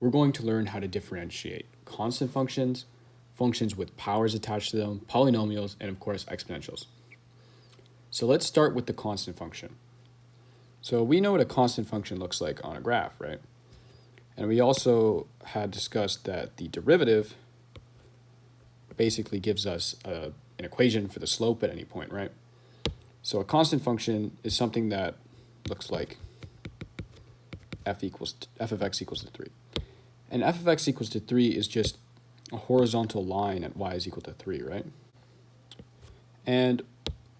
we're going to learn how to differentiate constant functions, functions with powers attached to them, polynomials, and of course exponentials. So let's start with the constant function. So we know what a constant function looks like on a graph, right? And we also had discussed that the derivative basically gives us an equation for the slope at any point, right? So a constant function is something that looks like f of x equals to 3. And f of x equals to 3 is just a horizontal line at y is equal to 3, right? And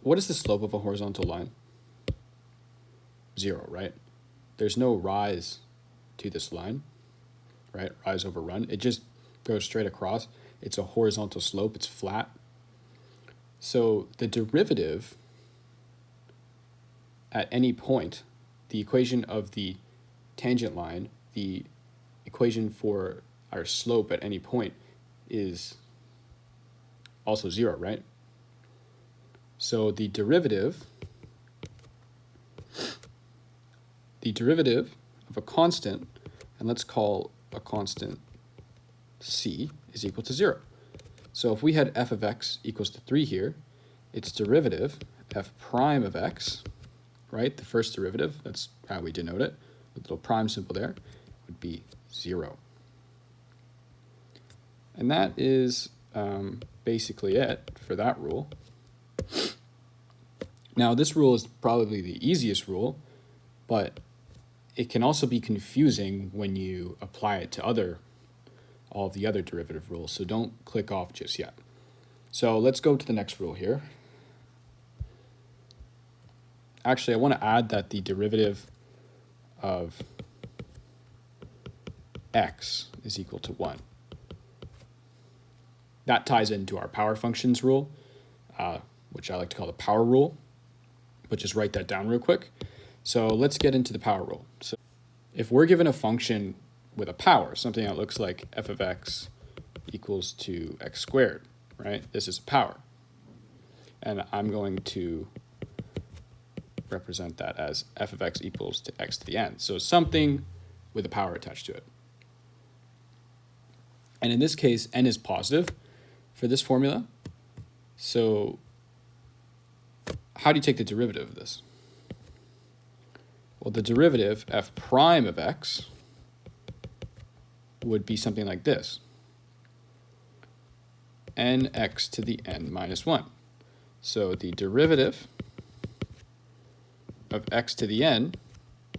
what is the slope of a horizontal line? 0, right? There's no rise to this line, right? Rise over run. It just goes straight across. It's a horizontal slope. It's flat. So the derivative at any point, the equation of the tangent line, the equation for our slope at any point is also 0, right? So the derivative of a constant, and let's call a constant c, is equal to 0. So if we had f of x equals to 3 here, its derivative, f prime of x, right, the first derivative, that's how we denote it, with a little prime symbol there, would be 0. And that is basically it for that rule. Now, this rule is probably the easiest rule, but it can also be confusing when you apply it to all of the other derivative rules, so don't click off just yet. So let's go to the next rule here. Actually, I want to add that the derivative of x is equal to 1. That ties into our power functions rule, which I like to call the power rule, but just write that down real quick. So let's get into the power rule. So if we're given a function with a power, something that looks like f of x equals to x squared, right? This is a power. And I'm going to represent that as f of x equals to x to the n. So something with a power attached to it. And in this case, n is positive for this formula. So how do you take the derivative of this? Well, the derivative, f prime of x, would be something like this. Nx to the n minus 1. So the derivative of x to the n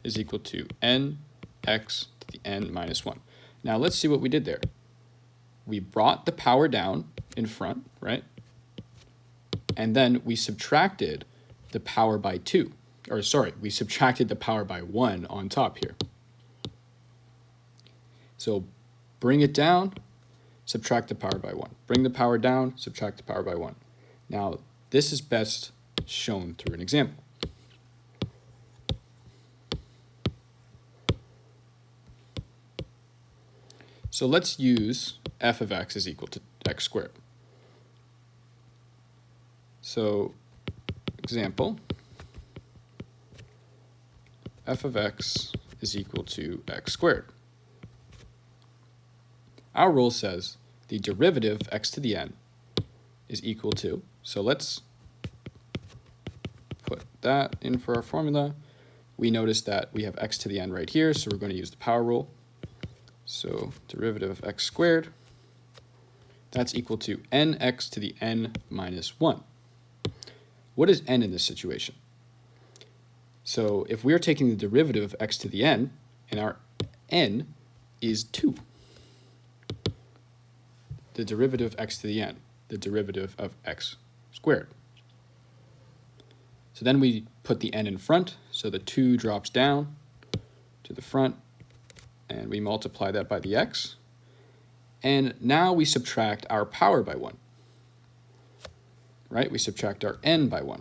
is equal to nx to the n minus 1. Now let's see what we did there. We brought the power down in front, right? And then we subtracted the power by 2. Or sorry, we subtracted the power by 1 on top here. So bring it down, subtract the power by 1. Bring the power down, subtract the power by 1. Now, this is best shown through an example. So let's use f of x is equal to x squared. So, example, f of x is equal to x squared. Our rule says the derivative x to the n is equal to, so let's put that in for our formula. We notice that we have x to the n right here, so we're going to use the power rule. So derivative of x squared, that's equal to nx to the n minus 1. What is n in this situation? So if we're taking the derivative of x to the n, and our n is 2. The derivative of x to the n, the derivative of x squared. So then we put the n in front, so the 2 drops down to the front, and we multiply that by the x. And now we subtract our power by 1. Right? We subtract our n by 1.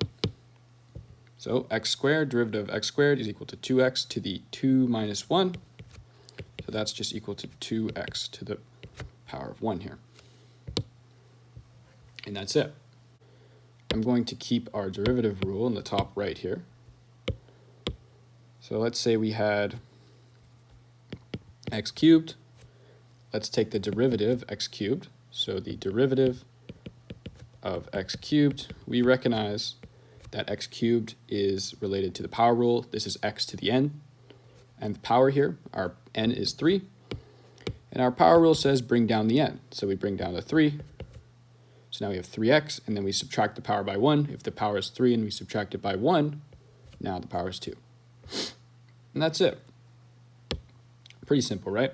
So x squared, derivative of x squared is equal to 2x to the 2 minus 1. So that's just equal to 2x to the power of 1 here. And that's it. I'm going to keep our derivative rule in the top right here. So let's say we had x cubed let's take the derivative x cubed. So the derivative of x cubed, we recognize that x cubed is related to the power rule. This is x to the n. And the power here, our n is 3. And our power rule says bring down the n. So we bring down the 3. So now we have 3x, and then we subtract the power by 1. If the power is 3 and we subtract it by 1, now the power is 2. And that's it. Pretty simple, right?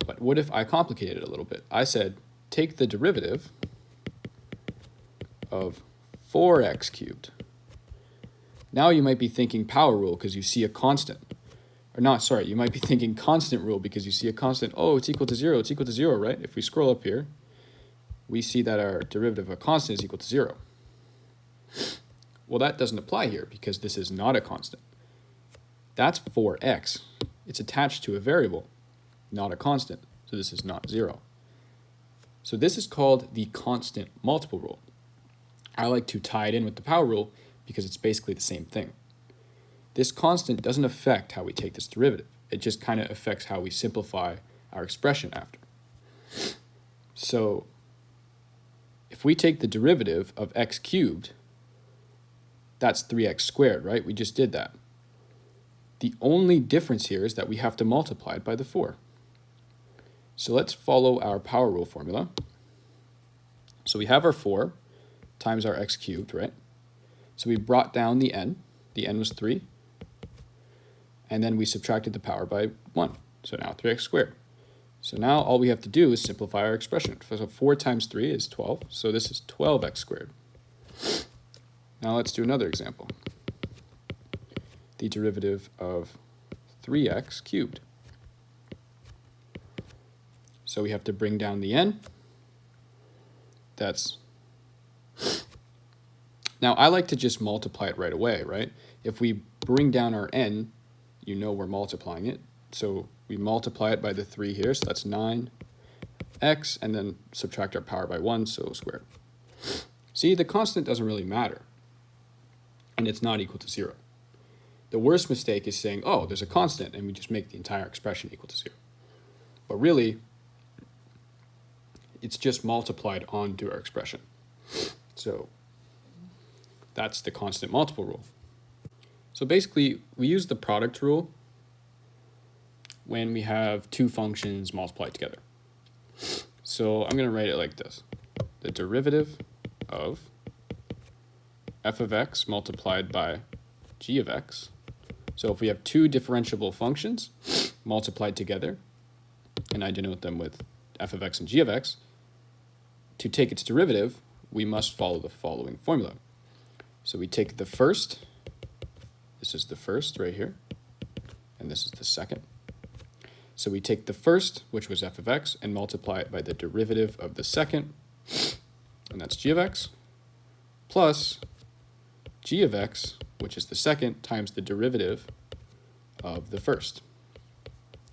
But what if I complicated it a little bit? I said, take the derivative of 4x cubed. Now you might be thinking power rule because you see a constant. Or not, sorry, you might be thinking constant rule because you see a constant. Oh, it's equal to 0. It's equal to 0, right? If we scroll up here, we see that our derivative of a constant is equal to 0. Well, that doesn't apply here because this is not a constant. That's 4x. It's attached to a variable, not a constant. So this is not 0. So this is called the constant multiple rule. I like to tie it in with the power rule because it's basically the same thing. This constant doesn't affect how we take this derivative. It just kind of affects how we simplify our expression after. So if we take the derivative of x cubed, that's 3x squared, right? We just did that. The only difference here is that we have to multiply it by the 4. So let's follow our power rule formula. So we have our 4 times our x cubed, right? So we brought down the n. The n was 3. And then we subtracted the power by 1. So now 3x squared. So now all we have to do is simplify our expression. So 4 times 3 is 12. So this is 12x squared. Now let's do another example. The derivative of 3x cubed. So we have to bring down the n. That's... Now I like to just multiply it right away, right? If we bring down our n, you know we're multiplying it. So we multiply it by the 3 here, so that's 9x, and then subtract our power by 1, so squared. See, the constant doesn't really matter, and it's not equal to 0. The worst mistake is saying, oh, there's a constant, and we just make the entire expression equal to 0. But really, it's just multiplied onto our expression. So that's the constant multiple rule. So basically, we use the product rule when we have two functions multiplied together. So I'm going to write it like this. The derivative of f of x multiplied by g of x. So if we have two differentiable functions multiplied together, and I denote them with f of x and g of x, to take its derivative, we must follow the following formula. So we take the first, this is the first right here, and this is the second. So we take the first, which was f of x, and multiply it by the derivative of the second, and that's g of x, plus g of x, which is the second, times the derivative of the first.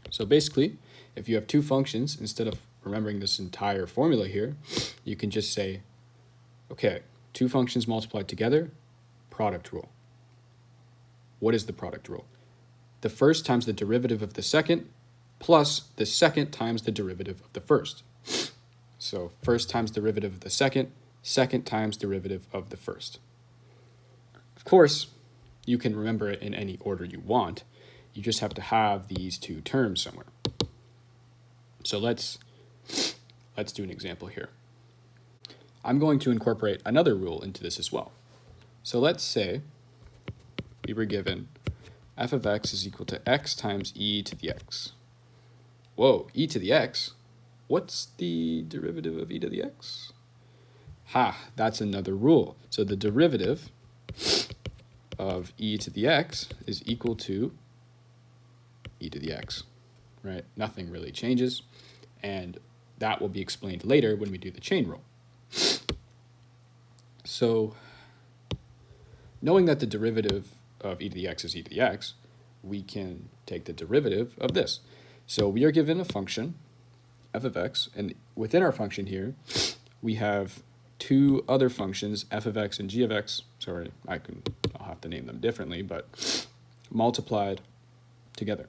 So basically, if you have two functions, instead of remembering this entire formula here, you can just say, okay, two functions multiplied together, product rule. What is the product rule? The first times the derivative of the second, plus the second times the derivative of the first. So first times derivative of the second, second times derivative of the first. Of course, you can remember it in any order you want. You just have to have these two terms somewhere. So let's do an example here. I'm going to incorporate another rule into this as well. So let's say we were given f of x is equal to x times e to the x. Whoa, e to the x? What's the derivative of e to the x? Ha, that's another rule. So the derivative of e to the x is equal to e to the x, right? Nothing really changes, and that will be explained later when we do the chain rule. So knowing that the derivative of e to the x is e to the x, we can take the derivative of this. So we are given a function, f of x, and within our function here, we have two other functions, f of x and g of x. Sorry, I'll have to name them differently, but multiplied together.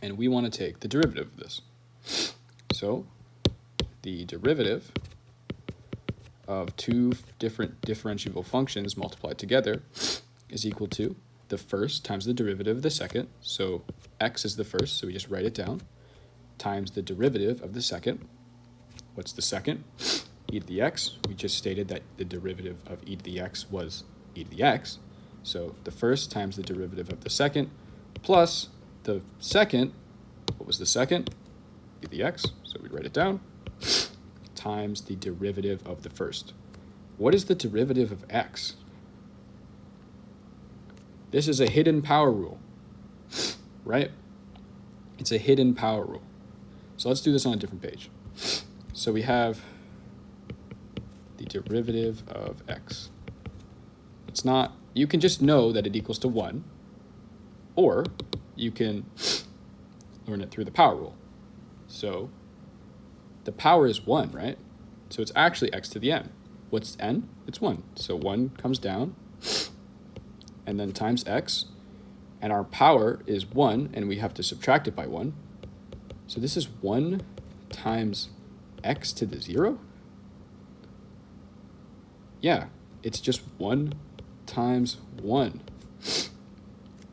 and we want to take the derivative of this. So the derivative of two different differentiable functions multiplied together is equal to the first times the derivative of the second. So x is the first, so we just write it down, times the derivative of the second. What's the second? E to the x. We just stated that the derivative of e to the x was e to the x. So the first times the derivative of the second plus the second, what was the second? E to the x, so we write it down, times the derivative of the first. What is the derivative of x? This is a hidden power rule, right? It's a hidden power rule. So let's do this on a different page. So we have the derivative of x. It's not, you can just know that it equals to 1, or you can learn it through the power rule. So the power is 1, right? So it's actually x to the n. What's n? It's 1. So 1 comes down, and then times x, and our power is 1, and we have to subtract it by 1. So this is 1 times x to the 0? Yeah, it's just 1 times 1.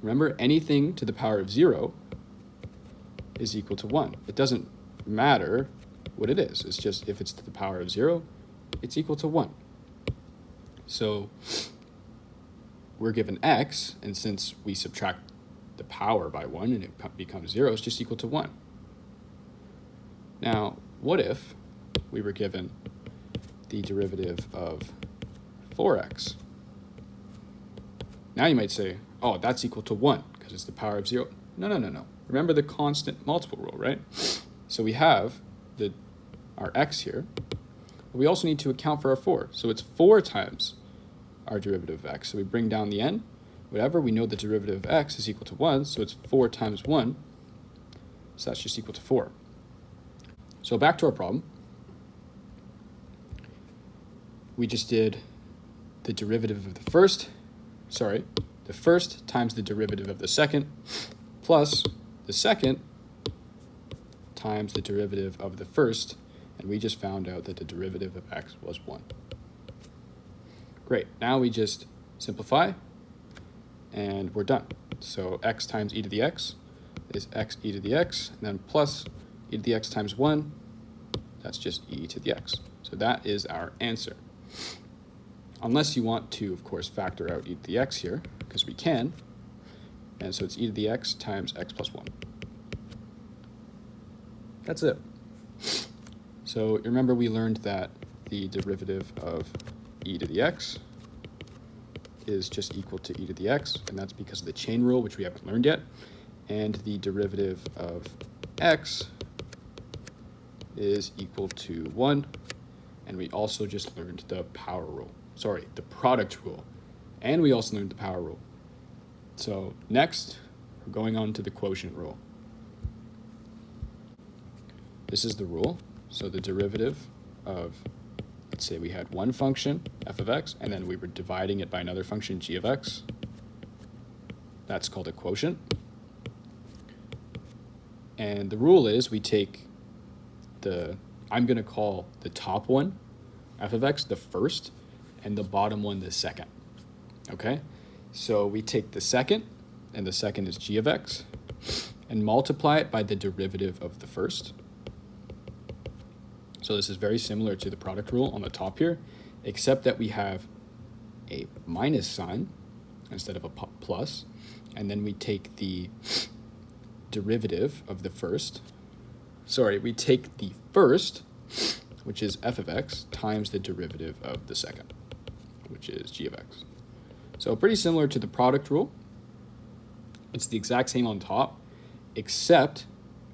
Remember, anything to the power of 0 is equal to 1. It doesn't matter what it is. It's just if it's to the power of 0, it's equal to 1. So we're given x, and since we subtract the power by 1 and it becomes 0, it's just equal to 1. Now, what if we were given the derivative of 4x? Now you might say, oh, that's equal to 1 because it's the power of 0. No. Remember the constant multiple rule, right? So we have our x here, but we also need to account for our 4. So it's 4 times our derivative of x. So we bring down the n, whatever, we know the derivative of x is equal to 1, so it's 4 times 1, so that's just equal to 4. So back to our problem. We just did the derivative of the first times the derivative of the second, plus the second times the derivative of the first, and we just found out that the derivative of x was 1. Great, now we just simplify, and we're done. So x times e to the x is x e to the x, and then plus e to the x times 1, that's just e to the x. So that is our answer. Unless you want to, of course, factor out e to the x here, because we can. And so it's e to the x times x plus 1. That's it. So remember we learned that the derivative of e to the x is just equal to e to the x, and that's because of the chain rule, which we haven't learned yet. And the derivative of x is equal to 1, and we also just learned the power rule. Sorry, the product rule. And we also learned the power rule. So next, we're going on to the quotient rule. This is the rule. So the derivative of, let's say we had one function, f of x, and then we were dividing it by another function, g of x. That's called a quotient. And the rule is we take I'm going to call the top one, f of x, the first, and the bottom one, the second. Okay? So we take the second, and the second is g of x, and multiply it by the derivative of the first. So this is very similar to the product rule on the top here, except that we have a minus sign instead of a plus, and then we take the derivative of the first. Sorry, we take the first, which is f of x, times the derivative of the second, which is g of x. So pretty similar to the product rule. It's the exact same on top, except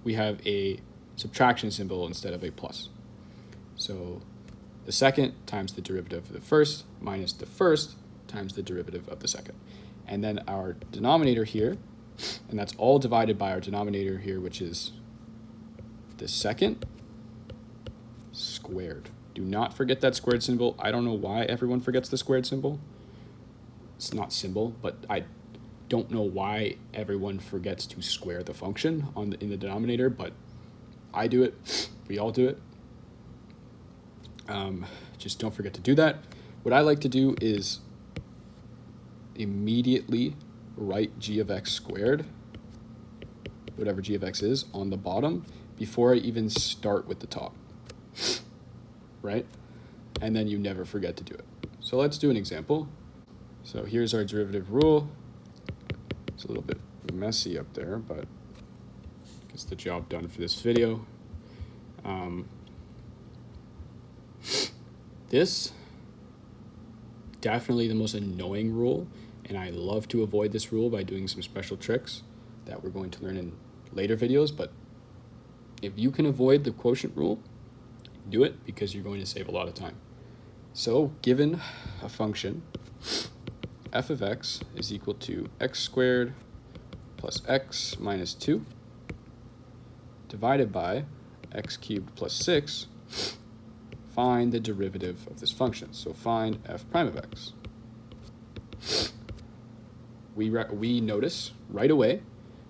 we have a subtraction symbol instead of a plus. So the second times the derivative of the first minus the first times the derivative of the second. And then our denominator here, and that's all divided by our denominator here, which is the second squared. Do not forget that squared symbol. I don't know why everyone forgets the squared symbol. It's not symbol, but don't know why everyone forgets to square the function in the denominator, but I do it. We all do it. Just don't forget to do that. What I like to do is immediately write g of x squared, whatever g of x is, on the bottom before I even start with the top, right? And then you never forget to do it. So let's do an example. So here's our derivative rule. It's a little bit messy up there, but gets the job done for this video. This definitely the most annoying rule, and I love to avoid this rule by doing some special tricks that we're going to learn in later videos. But if you can avoid the quotient rule, do it, because you're going to save a lot of time. So given a function f of x is equal to x squared plus x minus 2 divided by x cubed plus 6, find the derivative of this function. So find f prime of x. We notice right away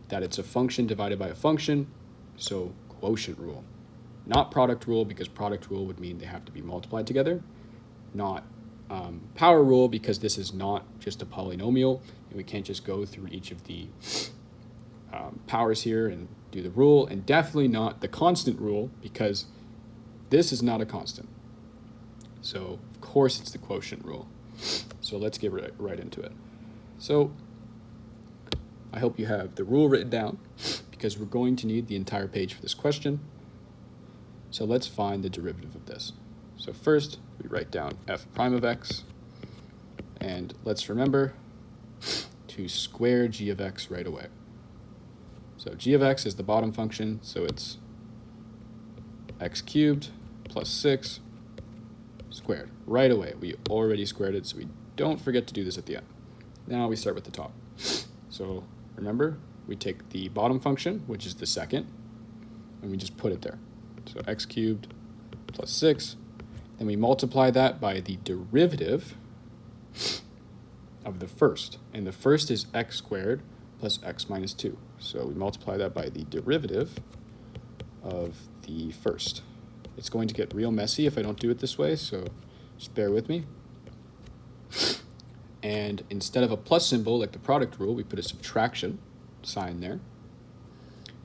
that it's a function divided by a function, so quotient rule. Not product rule, because product rule would mean they have to be multiplied together. Not power rule, because this is not just a polynomial, and we can't just go through each of the powers here and do the rule. And definitely not the constant rule, because this is not a constant. So of course it's the quotient rule. So let's get right into it. So I hope you have the rule written down, because we're going to need the entire page for this question. So let's find the derivative of this. So first we write down f prime of x, and let's remember to square g of x right away. So g of x is the bottom function, so it's x cubed plus 6 squared. Right away, we already squared it, so we don't forget to do this at the end. Now we start with the top. So remember, we take the bottom function, which is the second, and we just put it there. So x cubed plus 6. Then we multiply that by the derivative of the first. And the first is x squared plus x minus 2. So we multiply that by the derivative of the first. It's going to get real messy if I don't do it this way, so just bear with me. And instead of a plus symbol like the product rule, we put a subtraction sign there.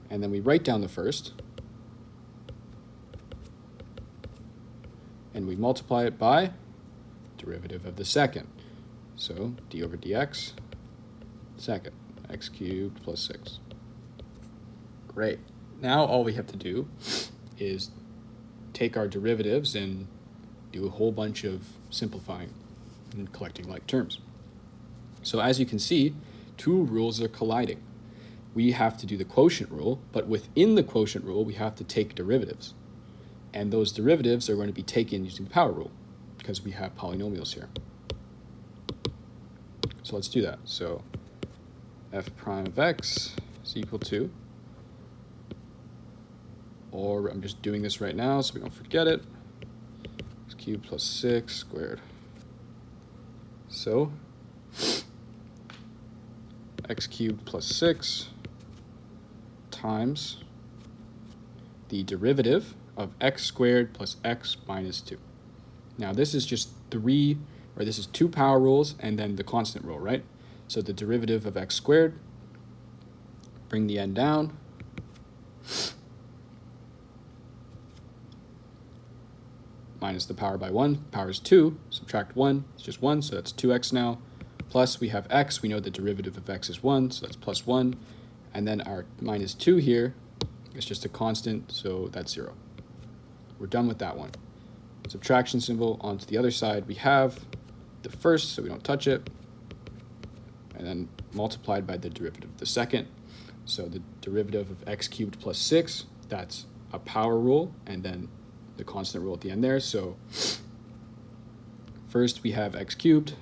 And then we write down the first, and we multiply it by derivative of the second. So d over dx, second, x cubed plus 6. Great. Now all we have to do is take our derivatives and do a whole bunch of simplifying and collecting like terms. So as you can see, two rules are colliding. We have to do the quotient rule, but within the quotient rule, we have to take derivatives. And those derivatives are going to be taken using the power rule, because we have polynomials here. So let's do that. So f prime of x is equal to, or I'm just doing this right now so we don't forget it, x cubed plus 6 squared. So x cubed plus 6 times the derivative of x squared plus x minus 2. Now this is just this is two power rules and then the constant rule, right? So the derivative of x squared, bring the n down, minus the power by 1, power is 2, subtract 1, it's just 1, so that's 2x now, plus we have x, we know the derivative of x is 1, so that's plus 1, and then our minus 2 here is just a constant, so that's 0. We're done with that one. Subtraction symbol onto the other side, we have the first, so we don't touch it, and then multiplied by the derivative of the second, so the derivative of x cubed plus 6, that's a power rule, and then the constant rule at the end there. So first we have x cubed,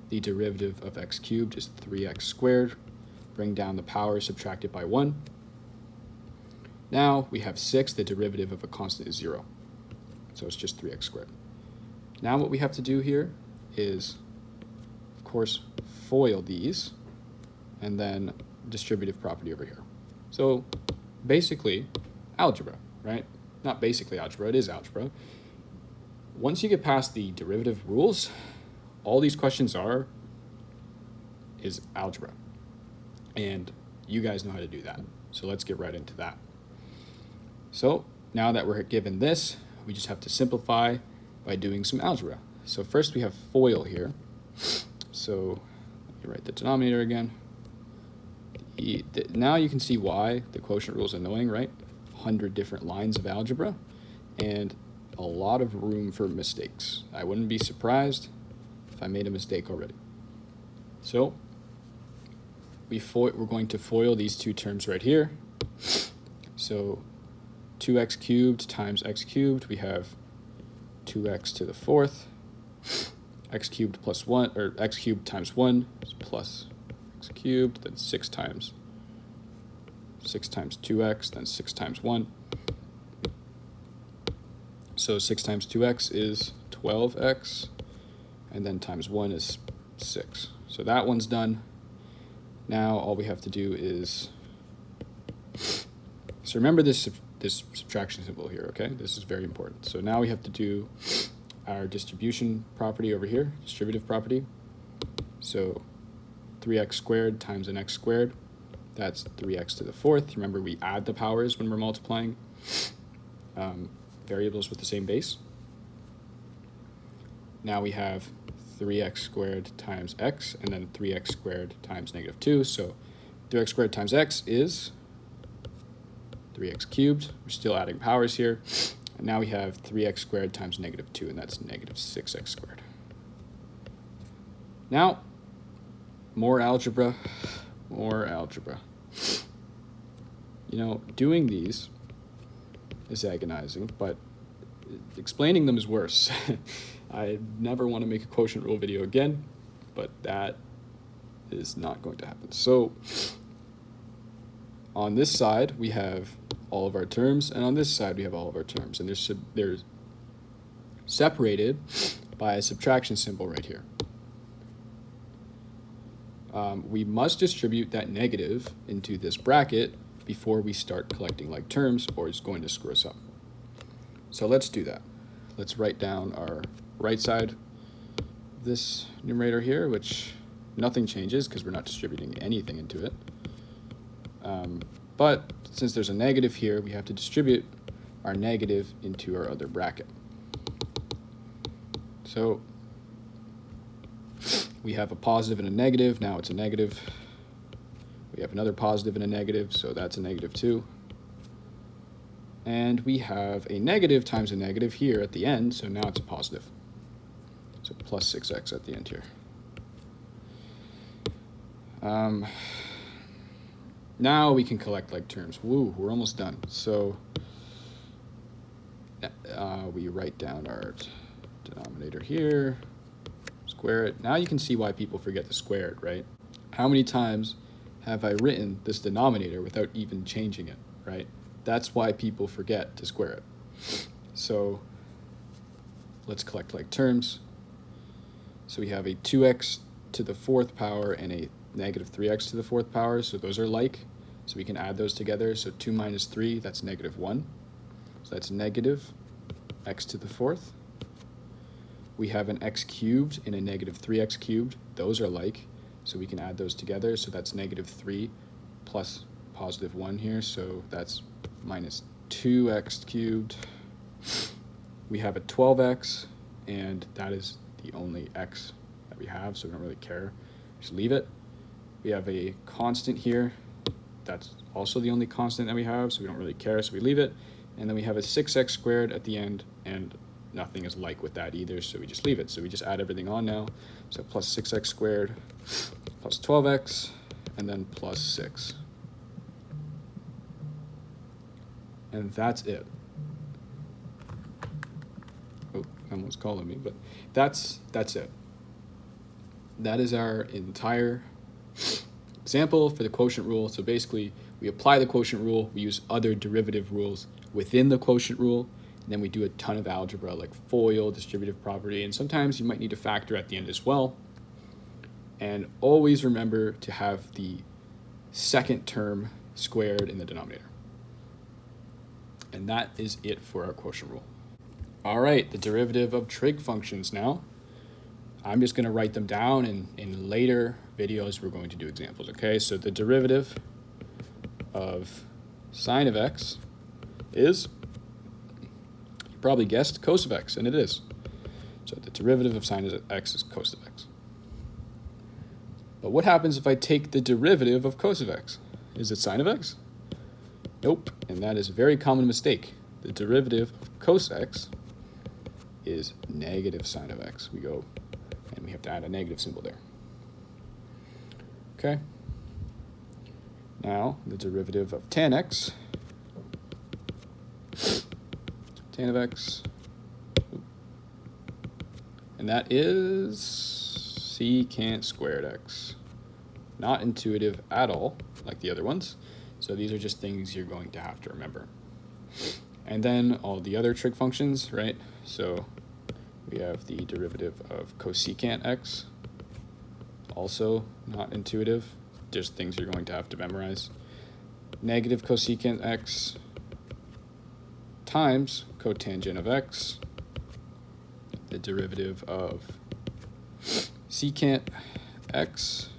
the derivative of x cubed is 3x squared, bring down the power, subtract it by 1. Now we have 6, the derivative of a constant is 0, so it's just 3x squared. Now what we have to do here is, of course, FOIL these, and then distributive property over here. So basically, algebra, right? Not basically algebra, it is algebra. Once you get past the derivative rules, all these questions is algebra. And you guys know how to do that. So let's get right into that. So now that we're given this, we just have to simplify by doing some algebra. So first we have FOIL here. So let me write the denominator again. Now you can see why the quotient rule is annoying, right? 100 different lines of algebra and a lot of room for mistakes. I wouldn't be surprised if I made a mistake already. So we're going to FOIL these two terms right here. So 2x cubed times x cubed, we have 2x to the fourth. X cubed plus 1, or x cubed times 1 is plus x cubed, then 6 times 2x, then 6 times 1. So 6 times 2x is 12x, and then times 1 is 6. So that one's done. Now all we have to do is, so remember this subtraction symbol here, okay? This is very important. So now we have to do our distribution property over here, distributive property. So 3x squared times an x squared, that's 3x to the fourth. Remember, we add the powers when we're multiplying variables with the same base. Now we have 3x squared times x, and then 3x squared times negative 2. So 3x squared times x is 3x cubed. We're still adding powers here. And now we have 3x squared times negative 2, and that's negative 6x squared. Now, more algebra, more algebra. You know, doing these is agonizing, but explaining them is worse. I never want to make a quotient rule video again, but that is not going to happen. So on this side, we have all of our terms, and on this side, we have all of our terms, and they're separated by a subtraction symbol right here. We must distribute that negative into this bracket before we start collecting like terms, or it's going to screw us up. So let's do that. Let's write down our right side, this numerator here, which nothing changes because we're not distributing anything into it. But since there's a negative here, we have to distribute our negative into our other bracket. So we have a positive and a negative. Now it's a negative. We have another positive and a negative, so that's a negative 2. And we have a negative times a negative here at the end, so now it's a positive. So plus 6x at the end here. Now we can collect like terms. Woo, we're almost done. So we write down our denominator here, square it. Now you can see why people forget to square it, right? How many times have I written this denominator without even changing it, right? That's why people forget to square it. So let's collect like terms. So we have a 2x to the fourth power and a negative 3x to the fourth power. So those are like, so we can add those together. So 2 minus 3, that's negative 1. So that's negative x to the fourth. We have an x cubed and a negative 3x cubed. Those are like, so we can add those together. So that's negative 3 plus positive 1 here. So that's minus 2x cubed. We have a 12x, and that is the only x that we have, so we don't really care. Just leave it. We have a constant here. That's also the only constant that we have, so we don't really care, so we leave it. And then we have a 6x squared at the end, and nothing is like with that either, so we just leave it. So we just add everything on now. So plus 6x squared plus 12x, and then plus 6. And that's it. Oh, someone's calling me, but that's it. That is our entire example for the quotient rule. So basically, we apply the quotient rule, we use other derivative rules within the quotient rule, and then we do a ton of algebra like FOIL, distributive property, and sometimes you might need to factor at the end as well. And always remember to have the second term squared in the denominator. And that is it for our quotient rule. All right, the derivative of trig functions now. I'm just going to write them down, and in later videos we're going to do examples, okay? So the derivative of sine of x is, you probably guessed, cos of x, and it is. So the derivative of sine of x is cos of x. But what happens if I take the derivative of cos of x? Is it sine of x? Nope, and that is a very common mistake. The derivative of cos x is negative sine of x. We go and we have to add a negative symbol there. Okay. Now, the derivative of tan x, tan of x, and that is secant squared x. Not intuitive at all, like the other ones. So these are just things you're going to have to remember. And then all the other trig functions, right? So we have the derivative of cosecant x, also not intuitive, just things you're going to have to memorize. Negative cosecant x times cotangent of x, the derivative of secant x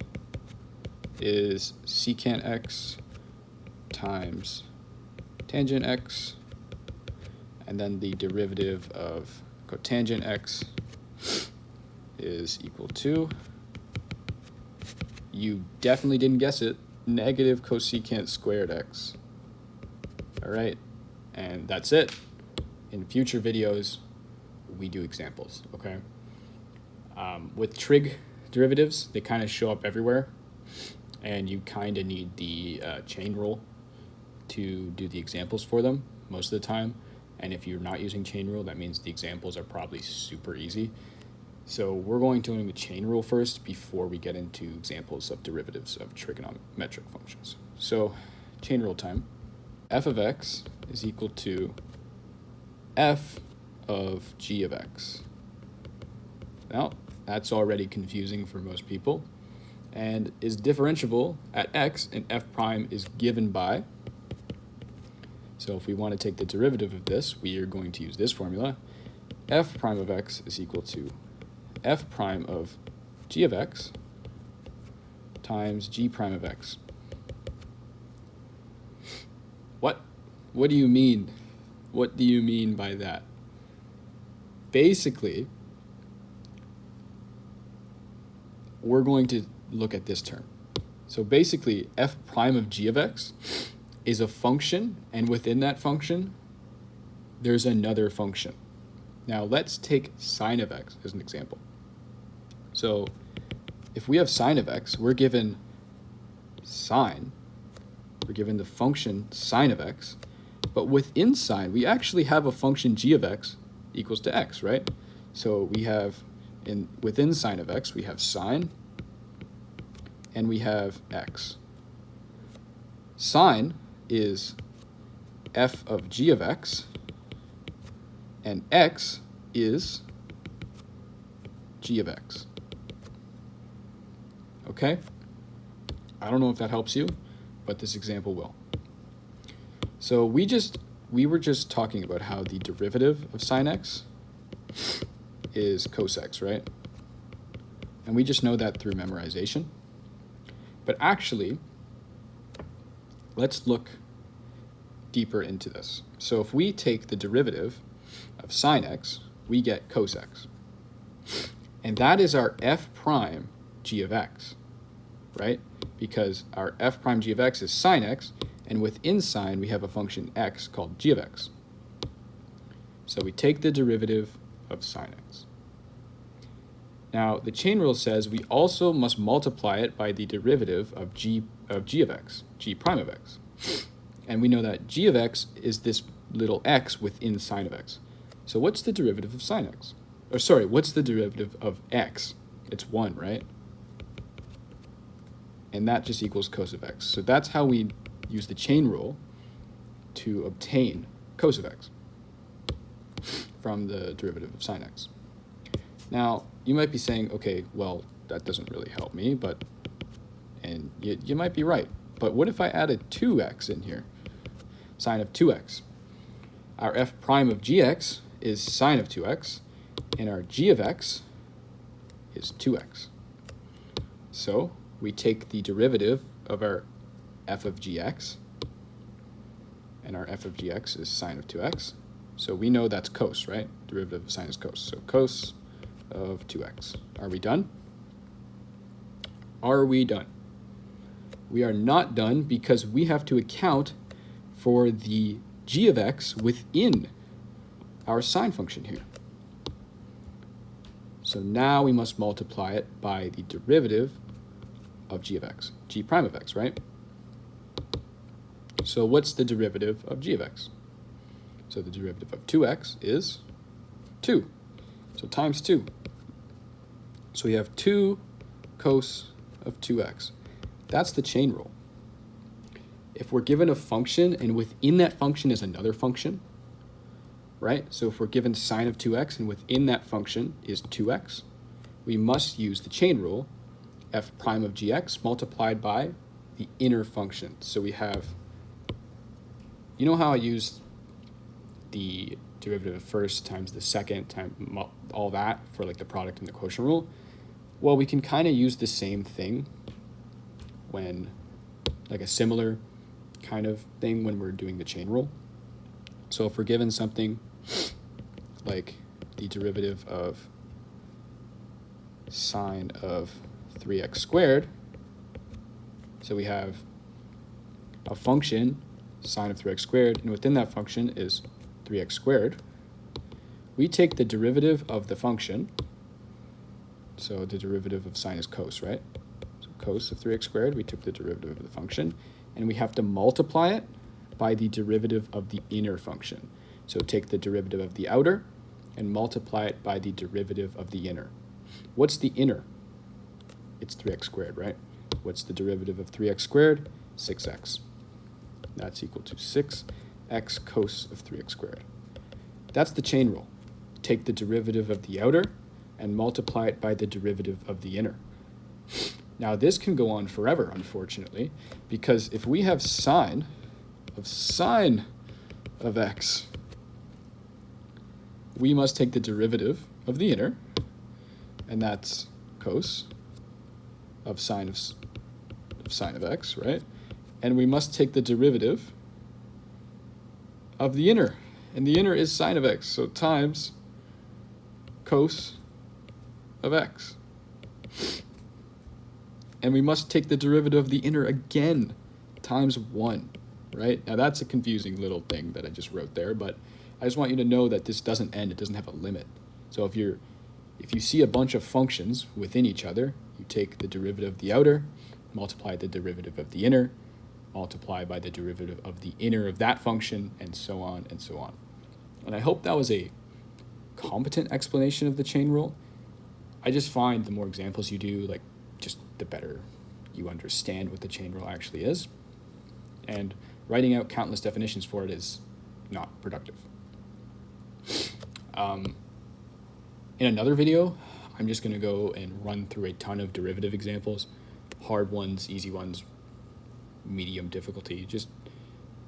is secant x times tangent x, and then the derivative of cotangent x is equal to, you definitely didn't guess it, negative cosecant squared x. All right, and that's it. In future videos, we do examples, okay? With trig derivatives, they kind of show up everywhere, and you kind of need the chain rule to do the examples for them most of the time. And if you're not using chain rule, that means the examples are probably super easy. So we're going to learn the chain rule first before we get into examples of derivatives of trigonometric functions. So chain rule time. F of x is equal to f of g of x. Now, that's already confusing for most people, and is differentiable at x, and f prime is given by. So if we want to take the derivative of this, we are going to use this formula. F prime of x is equal to f prime of g of x times g prime of x. What do you mean? What do you mean by that? Basically, we're going to look at this term. So basically, f prime of g of x is a function, and within that function, there's another function. Now let's take sine of x as an example. So if we have sine of x, we're given sine, we're given the function sine of x, but within sine, we actually have a function g of x equals to x, right? So we have, within sine of x, we have sine, and we have x. Sine is f of g of x, and x is g of x. Okay? I don't know if that helps you, but this example will. So we were just talking about how the derivative of sine x is cos x, right? And we just know that through memorization. But actually, let's look deeper into this. So if we take the derivative of sine x, we get cos x. And that is our f prime g of x, right? Because our f prime g of x is sine x, and within sine we have a function x called g of x. So we take the derivative of sine x. Now the chain rule says we also must multiply it by the derivative of g of x, g prime of x. And we know that g of x is this little x within sine of x. So what's the derivative of sine x? Or sorry, what's the derivative of x? It's 1, right? And that just equals cos of x. So that's how we use the chain rule to obtain cos of x from the derivative of sine x. Now, you might be saying, okay, well, that doesn't really help me, and you might be right. But what if I added 2x in here? Sine of 2x. Our f prime of gx is sine of 2x, and our g of x is 2x. So we take the derivative of our f of gx, and our f of gx is sine of 2x. So we know that's cos, right? Derivative of sine is cos. So cos of 2x. Are we done? Are we done? We are not done because we have to account for the g of x within our sine function here. So now we must multiply it by the derivative of g of x, g prime of x, right? So what's the derivative of g of x? So the derivative of 2x is 2. So times 2. So we have 2 cos of 2x. That's the chain rule. If we're given a function and within that function is another function, right? So if we're given sine of 2x and within that function is 2x, we must use the chain rule, f prime of gx multiplied by the inner function. So we have, you know how I used the derivative of first times the second times all that for like the product and the quotient rule? Well, we can kind of use the same thing when, like a similar kind of thing when we're doing the chain rule. So if we're given something like the derivative of sine of 3x squared, so we have a function sine of 3x squared, and within that function is 3x squared. We take the derivative of the function, so the derivative of sine is cos, right? So cos of 3x squared, we took the derivative of the function, and we have to multiply it by the derivative of the inner function. So take the derivative of the outer and multiply it by the derivative of the inner. What's the inner? It's 3x squared, right? What's the derivative of 3x squared? 6x. That's equal to 6x cos of 3x squared. That's the chain rule. Take the derivative of the outer and multiply it by the derivative of the inner. Now this can go on forever, unfortunately, because if we have sine of x, we must take the derivative of the inner, and that's cos of sine of x, right? And we must take the derivative of the inner, and the inner is sine of x, so times cos of x. And we must take the derivative of the inner again, times 1, right? Now that's a confusing little thing that I just wrote there, but I just want you to know that this doesn't end, it doesn't have a limit. So if you see a bunch of functions within each other, you take the derivative of the outer, multiply the derivative of the inner, multiply by the derivative of the inner of that function, and so on and so on. And I hope that was a competent explanation of the chain rule. I just find the more examples you do, like, just the better you understand what the chain rule actually is. And writing out countless definitions for it is not productive. In another video, I'm just going to go and run through a ton of derivative examples, hard ones, easy ones, medium difficulty, just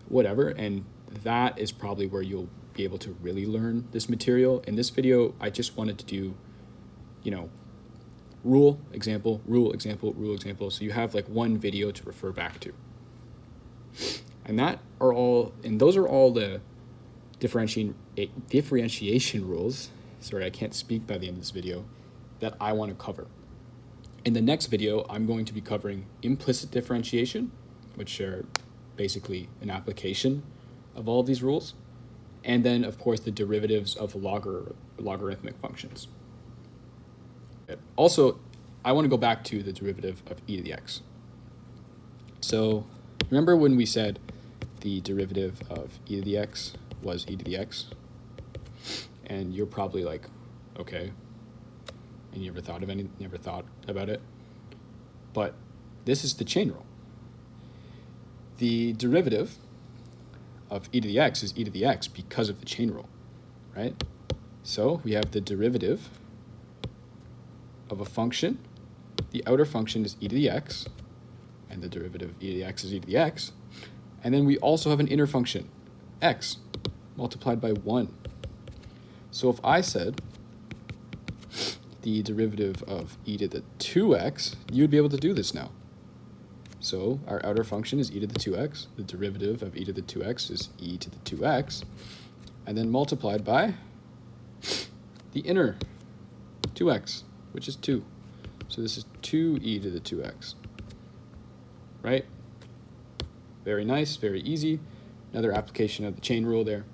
whatever. And that is probably where you'll be able to really learn this material. In this video, I just wanted to do, rule, example, rule, example, rule, example. So you have like one video to refer back to. And those are all the differentiation rules. Sorry, I can't speak by the end of this video, that I want to cover. In the next video, I'm going to be covering implicit differentiation, which are basically an application of all of these rules. And then, of course, the derivatives of logarithmic functions. Also, I want to go back to the derivative of e to the x. So remember when we said the derivative of e to the x was e to the x? And you're probably like, okay, and you never thought about it. But this is the chain rule. The derivative of e to the x is e to the x because of the chain rule, right? So we have the derivative of a function. The outer function is e to the x, and the derivative of e to the x is e to the x. And then we also have an inner function, x, multiplied by 1. So if I said the derivative of e to the 2x, you would be able to do this now. So our outer function is e to the 2x. The derivative of e to the 2x is e to the 2x. And then multiplied by the inner 2x, which is 2. So this is 2e to the 2x. Right? Very nice, very easy. Another application of the chain rule there.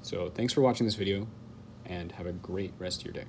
So thanks for watching this video, and have a great rest of your day.